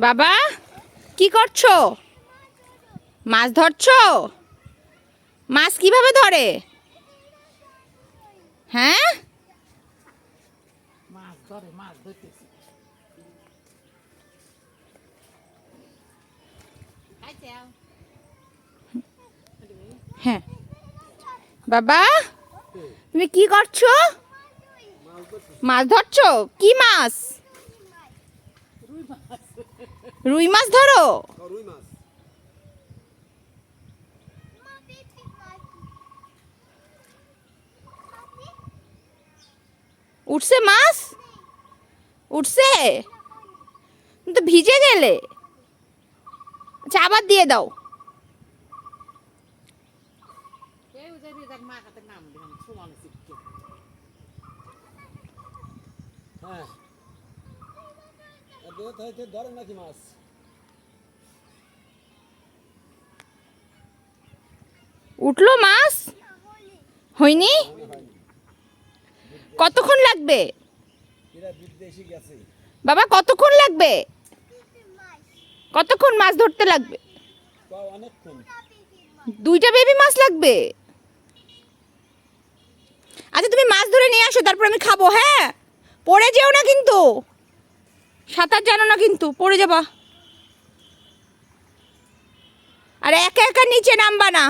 বাবা কি করছো? মাছ ধরছো? মাছ কিভাবে ধরে? হ্যাঁ, মাছ ধরে মাছ ধরতেছি। হ্যাঁ বাবা তুমি কি করছো? মাছ ধরছো? কি মাছ? রুই মাছ ধরো? উঠছে মাছ? উঠছে? তুমি তো ভিজে গেলে। আচ্ছা আবার দিয়ে দাও। কেউ যদি দেখ মা কাতে নাম দিলাম সমান শিখছে। হ্যাঁ ধরে নাকি মাছ? উঠলো মাছ? হয়নি? কতক্ষণ লাগবে? এরা বিদেশি গেছে। বাবা কতক্ষণ লাগবে? কতক্ষণ মাছ ধরতে লাগবে? অনেকক্ষণ। 2টা বেবি মাছ লাগবে? আচ্ছা তুমি মাছ ধরে নিয়ে আসো, তারপর আমি খাবো। হ্যাঁ, পড়ে যেও না কিন্তু, সাঁতার জানো না কিন্তু, পড়ে যাবা। আর একা একা নিচে নামবা না।